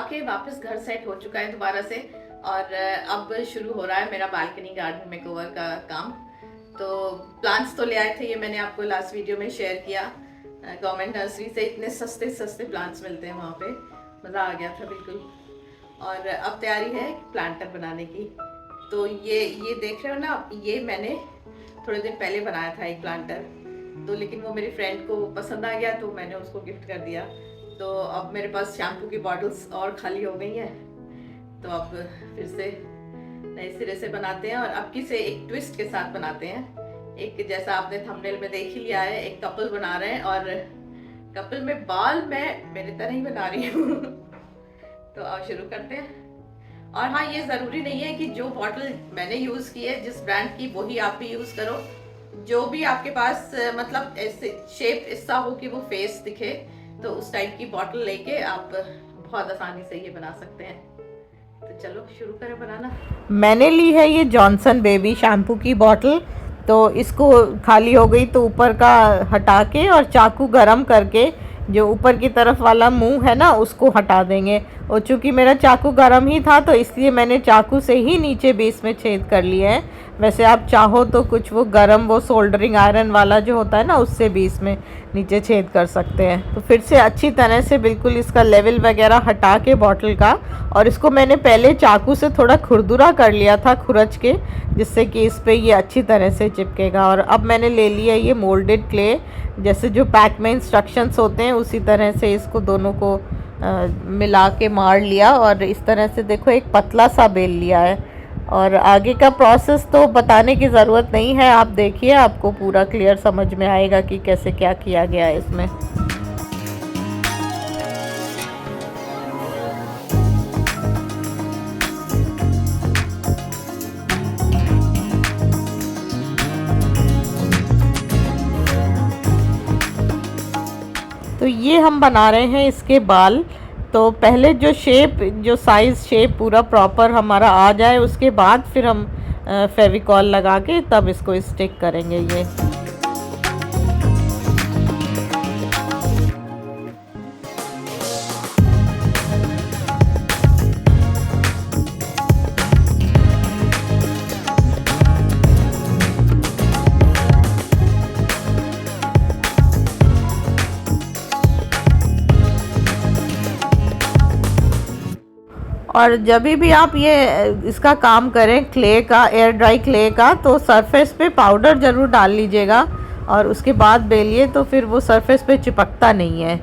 आके वापस घर सेट हो चुका है दोबारा से, और अब शुरू हो रहा है मेरा बालकनी गार्डन मेकओवर का काम। तो प्लांट्स तो ले आए थे, ये मैंने आपको लास्ट वीडियो में शेयर किया। गवर्नमेंट नर्सरी से इतने सस्ते सस्ते प्लांट्स मिलते हैं वहाँ पे, मज़ा आ गया था बिल्कुल। और अब तैयारी है प्लांटर बनाने की। तो ये देख रहे हो ना, ये मैंने थोड़े दिन पहले बनाया था एक प्लांटर, तो लेकिन वो मेरी फ्रेंड को पसंद आ गया तो मैंने उसको गिफ्ट कर दिया। तो अब मेरे पास शैम्पू की बॉटल्स और खाली हो गई हैं, तो अब फिर से नए सिरे से बनाते हैं, और अब की से एक ट्विस्ट के साथ बनाते हैं। एक जैसा आपने थंबनेल में देख ही लिया है, एक कपल बना रहे हैं, और कपल में बाल मैं मेरे तरह ही बना रही हूँ। तो अब शुरू करते हैं। और हाँ, ये ज़रूरी नहीं है कि जो बॉटल मैंने यूज़ की है जिस ब्रांड की, वही आप भी यूज़ करो। जो भी आपके पास मतलब ऐसे शेप ऐसा हो कि वो फेस दिखे, तो उस टाइप की बॉटल लेके आप बहुत आसानी से ये बना सकते हैं। तो चलो शुरू करें बनाना। मैंने ली है ये जॉनसन बेबी शैम्पू की बॉटल। तो इसको खाली हो गई तो ऊपर का हटा के और चाकू गरम करके जो ऊपर की तरफ वाला मुंह है ना उसको हटा देंगे। और चूँकि मेरा चाकू गरम ही था तो इसलिए मैंने चाकू से ही नीचे बेस में छेद कर लिया है। वैसे आप चाहो तो कुछ वो गरम वो सोल्डरिंग आयरन वाला जो होता है ना उससे भी इसमें नीचे छेद कर सकते हैं। तो फिर से अच्छी तरह से बिल्कुल इसका लेवल वगैरह हटा के बॉटल का, और इसको मैंने पहले चाकू से थोड़ा खुरदुरा कर लिया था खुरच के, जिससे कि इस पर ये अच्छी तरह से चिपकेगा। और अब मैंने ले लिया ये मोल्डेड क्ले, जैसे जो पैक में इंस्ट्रक्शंस होते हैं उसी तरह से इसको दोनों को मिला के मार लिया, और इस तरह से देखो एक पतला सा बेल लिया है। और आगे का प्रोसेस तो बताने की ज़रूरत नहीं है, आप देखिए आपको पूरा क्लियर समझ में आएगा कि कैसे क्या किया गया है इसमें। तो ये हम बना रहे हैं इसके बाल। तो पहले जो शेप, जो साइज़ शेप पूरा प्रॉपर हमारा आ जाए, उसके बाद फिर हम फेविकॉल लगा के तब इसको स्टिक करेंगे ये। और जब भी आप ये इसका काम करें क्ले का, एयर ड्राई क्ले का, तो सरफेस पे पाउडर ज़रूर डाल लीजिएगा और उसके बाद बेलिए, तो फिर वो सरफेस पे चिपकता नहीं है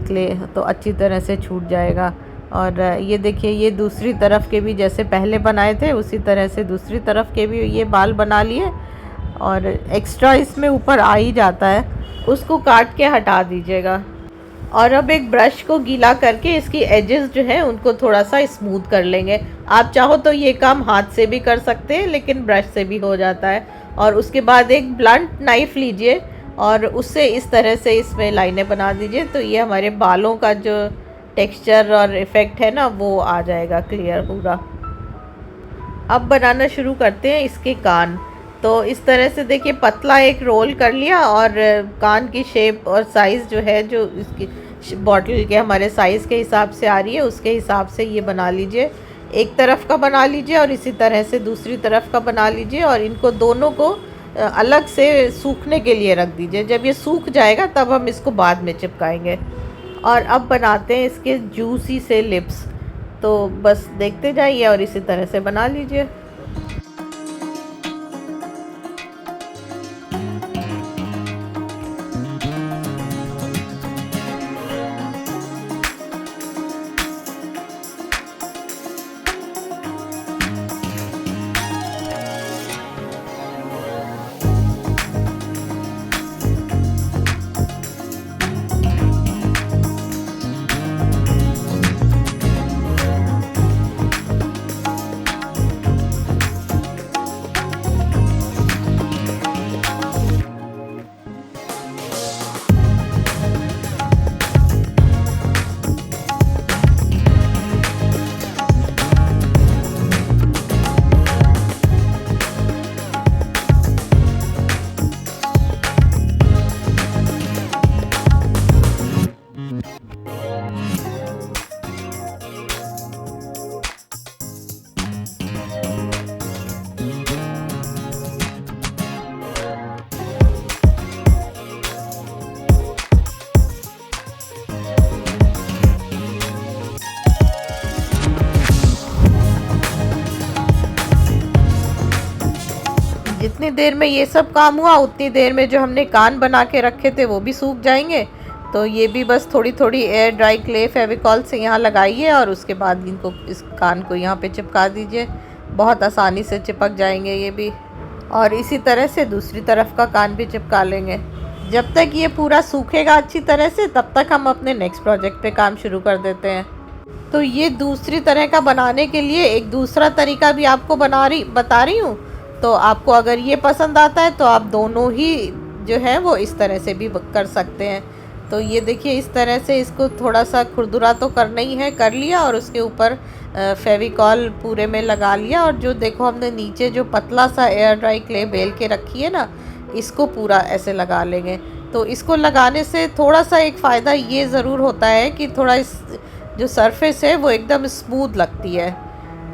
क्ले, तो अच्छी तरह से छूट जाएगा। और ये देखिए, ये दूसरी तरफ के भी जैसे पहले बनाए थे उसी तरह से दूसरी तरफ के भी ये बाल बना लिए। और एक्स्ट्रा इसमें ऊपर आ ही जाता है, उसको काट के हटा दीजिएगा। और अब एक ब्रश को गीला करके इसकी एजेस जो है उनको थोड़ा सा स्मूथ कर लेंगे। आप चाहो तो ये काम हाथ से भी कर सकते हैं, लेकिन ब्रश से भी हो जाता है। और उसके बाद एक ब्लंट नाइफ लीजिए और उससे इस तरह से इसमें लाइनें बना दीजिए, तो ये हमारे बालों का जो टेक्सचर और इफ़ेक्ट है ना वो आ जाएगा क्लियर पूरा। अब बनाना शुरू करते हैं इसके कान। तो इस तरह से देखिए पतला एक रोल कर लिया, और कान की शेप और साइज़ जो है जो इसकी बॉटल के हमारे साइज़ के हिसाब से आ रही है उसके हिसाब से ये बना लीजिए। एक तरफ का बना लीजिए और इसी तरह से दूसरी तरफ का बना लीजिए, और इनको दोनों को अलग से सूखने के लिए रख दीजिए। जब ये सूख जाएगा तब हम इसको बाद में चिपकाएंगे। और अब बनाते हैं इसके जूसी से लिप्स। तो बस देखते जाइए और इसी तरह से बना लीजिए। जितनी देर में ये सब काम हुआ उतनी देर में जो हमने कान बना के रखे थे वो भी सूख जाएंगे। तो ये भी बस थोड़ी थोड़ी एयर ड्राई क्ले फेविकॉल से यहाँ लगाइए और उसके बाद इनको इस कान को यहाँ पे चिपका दीजिए। बहुत आसानी से चिपक जाएंगे ये भी। और इसी तरह से दूसरी तरफ का कान भी चिपका लेंगे। जब तक ये पूरा सूखेगा अच्छी तरह से तब तक हम अपने नेक्स्ट प्रोजेक्ट पे काम शुरू कर देते हैं। तो ये दूसरी तरह का बनाने के लिए एक दूसरा तरीका भी आपको बता रही हूँ। तो आपको अगर ये पसंद आता है तो आप दोनों ही जो है वो इस तरह से भी कर सकते हैं। तो ये देखिए इस तरह से इसको थोड़ा सा खुरदुरा तो करना ही है, कर लिया और उसके ऊपर फेविकॉल पूरे में लगा लिया। और जो देखो हमने नीचे जो पतला सा एयर ड्राई क्ले बेल के रखी है ना, इसको पूरा ऐसे लगा लेंगे। तो इसको लगाने से थोड़ा सा एक फ़ायदा ये ज़रूर होता है कि थोड़ा इस जो सरफेस है वो एकदम स्मूथ लगती है,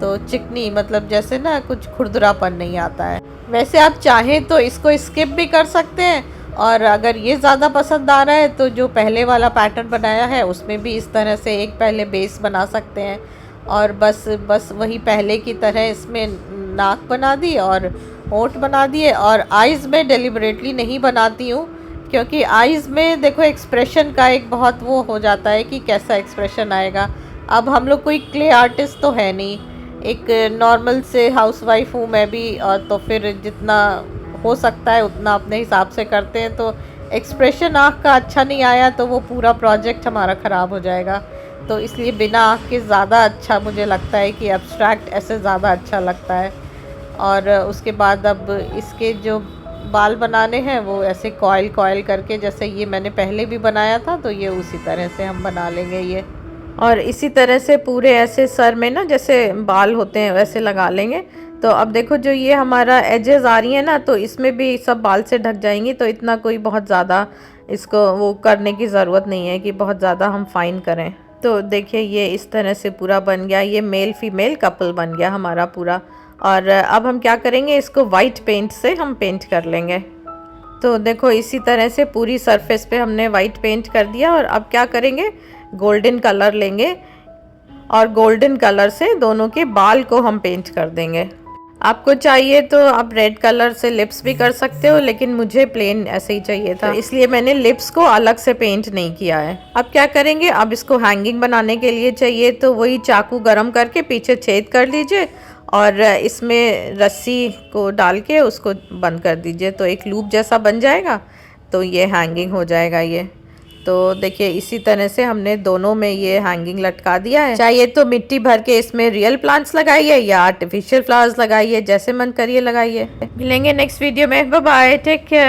तो चिकनी मतलब जैसे ना कुछ खुरदुरापन नहीं आता है। वैसे आप चाहें तो इसको स्किप भी कर सकते हैं, और अगर ये ज़्यादा पसंद आ रहा है तो जो पहले वाला पैटर्न बनाया है उसमें भी इस तरह से एक पहले बेस बना सकते हैं और बस वही पहले की तरह इसमें नाक बना दी और होंठ बना दिए। और आइज़ में डेलिबरेटली नहीं बनाती हूँ क्योंकि आइज़ में देखो एक्सप्रेशन का एक बहुत वो हो जाता है कि कैसा एक्सप्रेशन आएगा। अब हम लोग कोई क्ले आर्टिस्ट तो है नहीं, एक नॉर्मल से हाउसवाइफ हूँ मैं भी, और तो फिर जितना हो सकता है उतना अपने हिसाब से करते हैं। तो एक्सप्रेशन आँख का अच्छा नहीं आया तो वो पूरा प्रोजेक्ट हमारा ख़राब हो जाएगा। तो इसलिए बिना आँख के ज़्यादा अच्छा मुझे लगता है कि एब्स्ट्रैक्ट ऐसे ज़्यादा अच्छा लगता है। और उसके बाद अब इसके जो बाल बनाने हैं वो ऐसे कॉइल करके, जैसे ये मैंने पहले भी बनाया था तो ये उसी तरह से हम बना लेंगे ये। और इसी तरह से पूरे ऐसे सर में ना जैसे बाल होते हैं वैसे लगा लेंगे। तो अब देखो जो ये हमारा एजेस आ रही है ना, तो इसमें भी सब बाल से ढक जाएंगी। तो इतना कोई बहुत ज़्यादा इसको वो करने की ज़रूरत नहीं है कि बहुत ज़्यादा हम फाइन करें। तो देखिए ये इस तरह से पूरा बन गया, ये मेल फीमेल कपल बन गया हमारा पूरा। और अब हम क्या करेंगे, इसको वाइट पेंट से हम पेंट कर लेंगे। तो देखो इसी तरह से पूरी सरफेस पे हमने वाइट पेंट कर दिया। और अब क्या करेंगे, गोल्डन कलर लेंगे और गोल्डन कलर से दोनों के बाल को हम पेंट कर देंगे। आपको चाहिए तो आप रेड कलर से लिप्स भी कर सकते हो, लेकिन मुझे प्लेन ऐसे ही चाहिए था, तो इसलिए मैंने लिप्स को अलग से पेंट नहीं किया है। अब क्या करेंगे, अब इसको हैंगिंग बनाने के लिए चाहिए तो वही चाकू गरम करके पीछे छेद कर लीजिए और इसमें रस्सी को डाल के उसको बंद कर दीजिए, तो एक लूप जैसा बन जाएगा। तो ये हैंगिंग हो जाएगा ये। तो देखिए इसी तरह से हमने दोनों में ये हैंगिंग लटका दिया है। चाहिए तो मिट्टी भर के इसमें रियल प्लांट्स लगाइए या आर्टिफिशियल फ्लावर्स लगाइए, जैसे मन करिए लगाइए। मिलेंगे नेक्स्ट वीडियो में, बाय बाय, टेक केयर।